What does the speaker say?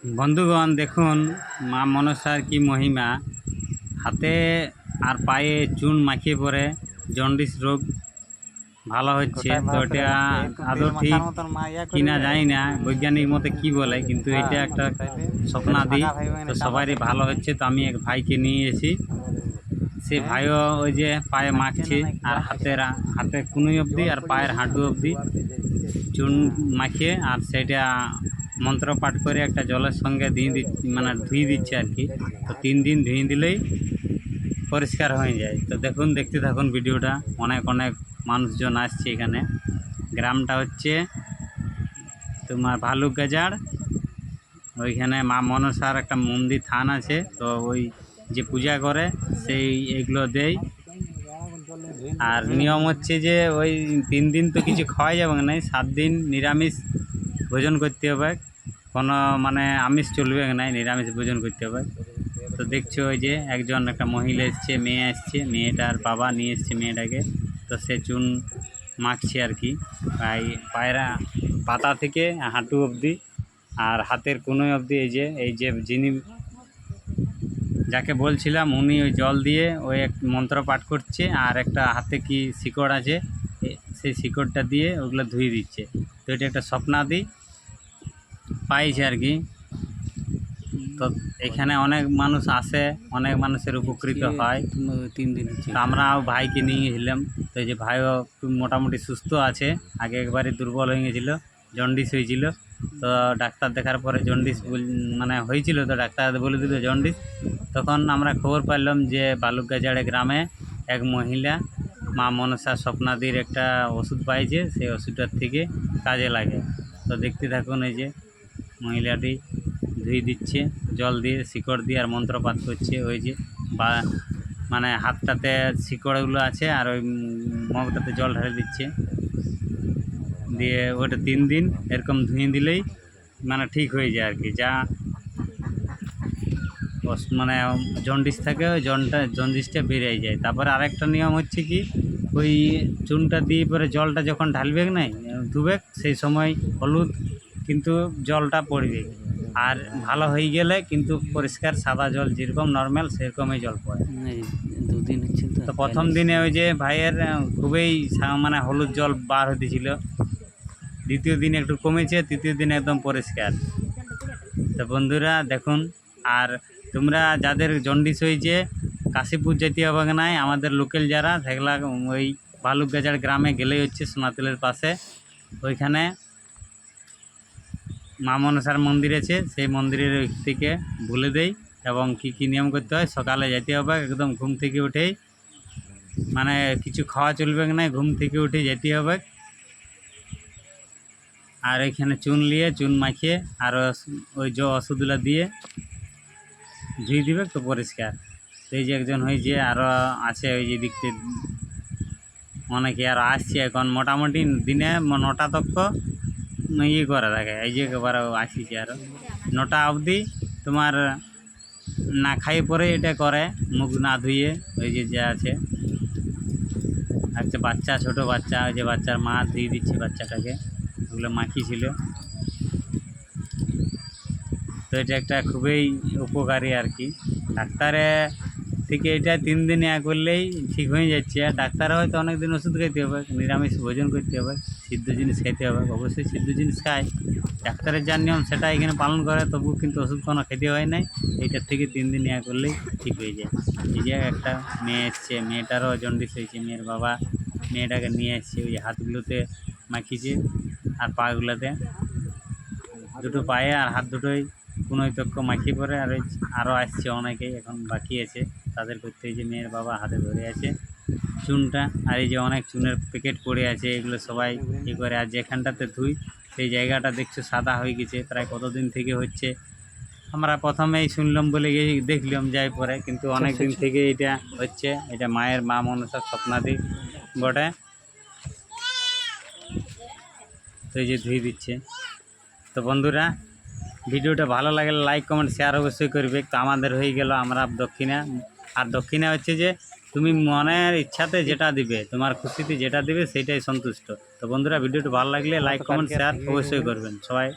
বন্ধুগণ দেখুন মা মনসার কি মহিমা। হাতে আর পায়ে চুন মাখিয়ে পরে জন্ডিস রোগ ভালো হচ্ছে। তো এটা আদৌ ঠিক কিনা জানি না, বৈজ্ঞানিক মতে কি বলে, কিন্তু এটা একটা স্বপ্নাদি। তো সবারই ভালো হচ্ছে। তো আমি এক ভাইকে নিয়ে এসেছি, সে ভাইও ওই যে পায়ে মাখছে, আর হাতে কুনুই অবধি আর পায়ের হাঁটু অবধি চুন মাখিয়ে, আর সেটা মন্ত্র পাঠ করে একটা জলের সঙ্গে ধুয়ে দিচ্ছে আর কি। তো 3 দিন ধুয়ে দিলেই পরিষ্কার হয়ে যায়। তো দেখুন, দেখতে থাকুন ভিডিওটা। অনেক অনেক মানুষজন আসছে এখানে। গ্রামটা হচ্ছে তোমার ভালুকগাজার। ওইখানে মা মনসার একটা মন্দির থান আছে। তো ওই যে পূজা করে সেই এগুলো দেয়। আর নিয়ম হচ্ছে যে ওই 3 দিন তো কিছু খাওয়া যাবে না, 7 দিন নিরামিষ ভোজন করতে হবে। কোনো আমিষ চলবে না, নিরামিষ ভোজন করতে হবে। তো দেখছো ওই যে একটা মহিলা এসছে, মেয়ে আসছে, মেয়েটার বাবা নিয়ে এসছে মেয়েটাকে। তো সে চুন মাখছে আর কি, পায়রা পাতা থেকে হাঁটু অবধি আর হাতের কোনোই অবধি। এই যে যিনি যাকে বলছিলাম উনি ওই জল দিয়ে ওই এক মন্ত্র পাঠ করছে, আর একটা হাতে কি শিকড় আছে, সেই শিকড়টা দিয়ে ওগুলো ধুয়ে দিচ্ছে। তো এটা একটা স্বপ্নাদি পাইছে আর কি। তো এখানে অনেক মানুষ আসে, অনেক মানুষের উপকৃত হয়। 3 দিন হচ্ছে। তো আমরাও ভাইকে নিয়ে গেছিলাম। তো এই যে ভাইও একটু মোটামুটি সুস্থ আছে। আগে একবারে দুর্বল হয়ে গেছিল, জন্ডিস হয়েছিল। তো ডাক্তার দেখার পরে জন্ডিস হয়েছিল, তো ডাক্তার বলে দিল জন্ডিস। তখন আমরা খবর পাইলাম যে ভালুকগাজাড়ে গ্রামে এক মহিলা মা মনসা স্বপ্নাদির একটা ওষুধ পাইছে, সেই ওষুধটার থেকে কাজে লাগে। তো দেখতে থাকুন, এই যে মহিলাটি ধুয়ে দিচ্ছে জল দিয়ে, শিকড় দিয়ে, আর মন্ত্রপাঠ করছে। ওই যে হাতটাতে শিকড়গুলো আছে, আর ওই মগটাতে জল ঢেলে দিচ্ছে, দিয়ে ওটা 3 দিন এরকম ধুয়ে দিলেই ঠিক হয়ে যায় আর কি। যা জন্ডিস থাকে ওই জন্ডিসটা বেরিয়ে যায়। তারপরে আরেকটা নিয়ম হচ্ছে কি, ওই চুনটা দিয়ে পরে জলটা যখন ঢালবে নাই ধুবে, সেই সময় হলুদ কিন্তু জলটা পড়বে। আর ভালো হয়ে গেলে কিন্তু পরিষ্কার সাদা জল যেরকম নর্মাল সেরকমই জল পড়ে। 2 দিন হচ্ছে। তো প্রথম দিনে ওই যে ভাইয়ের খুবই হলুদ জল বার হতেছিল, দ্বিতীয় দিন একটু কমেছে, তৃতীয় দিন একদম পরিষ্কার। তো বন্ধুরা দেখুন, আর তোমরা যাদের জন্ডিস হয়েছে কাশীপুর যেতে হবে না, আমাদের লোকাল যারা সেগুলা ওই ভালুকগাজার গ্রামে গেলেই হচ্ছে, সোনাতলের পাশে ওইখানে মা মনসার মন্দির আছে, সেই মন্দিরের ওই থেকে বলে দেই এবং কি নিয়ম করতে হয়। সকালে যেতে হবে, একদম ঘুম থেকে উঠেই কিছু খাওয়া চলবে না, ঘুম থেকে উঠে যেতে হবে। আর এখানে চুন মাখিয়ে আর ওই যে ওষুধগুলো দিয়ে ধুয়ে দিবে, তো পরিষ্কার। তো এই যে একজন হয়েছে, আরও আছে ওই যে দিকতে অনেকে আর আসছে। এখন মোটামুটি দিনে 9টা তক করে থাকে। এই যে একবার আসিছে, আরও 9টা অবধি তোমার না খাইয়ে পরে এটা করে, মুখ না ধুয়ে। ওই যে আছে একটা বাচ্চা, ছোট বাচ্চা, ওই যে বাচ্চার মা ধুয়ে দিচ্ছে বাচ্চাটাকে, ওগুলো মাখিয়েছিল। তো এটা একটা খুবই উপকারী আর কি। ডাক্তারে থেকে এটা 3 দিন করলেই ঠিক হয়ে যাচ্ছে। আর ডাক্তারে হয়তো অনেক দিন ওষুধ খাইতে হবে, নিরামিষ ভোজন করতে হবে, সিদ্ধ জিনিস খাইতে হবে। অবশ্যই সিদ্ধ জিনিস খায়, ডাক্তারের যা নিয়ম সেটা এখানে পালন করে, তবু কিন্তু ওষুধ কোনো খেতে হয় নাই। এইটার থেকে 3 দিন করলেই ঠিক হয়ে যায়। এই যে একটা মেয়ে এসছে, মেয়েটারও জন্ডিস হয়েছে, মেয়ের বাবা মেয়েটাকে নিয়ে এসছে। ওই হাতগুলোতে মাখিয়েছে আর পাগুলোতে, দুটো পায়ে আর হাত দুটোই কোনোই তক্ষ মাখিয়ে পরে। আর আরও আসছে অনেকেই, এখন বাকি আছে তাদের করতে। এই যে মেয়ের বাবা হাতে ধরে আছে চুনটা, আর এই যে অনেক চুনের প্যাকেট পড়ে আছে, এগুলো সবাই করে। আর যেখানটাতে ধুই সেই জায়গাটা দেখছো সাদা হয়ে গেছে, প্রায় কতদিন থেকে হচ্ছে। আমরা প্রথমেই শুনলাম বলে দেখলাম যাই পরে, কিন্তু অনেক দিন থেকে এটা হচ্ছে। এটা মা মনসার স্বপ্নাদি বটে। তো এই যে ধুয়ে দিচ্ছে। তো বন্ধুরা, ভিডিওটা ভালো লাগলে লাইক কমেন্ট শেয়ার অবশ্যই করবে। তো আমাদের হয়ে গেল, আমরা দক্ষিণা। আর দক্ষিণা হচ্ছে যে তুমি মনের ইচ্ছাতে যেটা দিবে, তোমার খুশিতে যেটা দিবে সেইটাই সন্তুষ্ট। তো বন্ধুরা, ভিডিওটা ভালো লাগলে লাইক কমেন্ট শেয়ার অবশ্যই করবেন সবাই।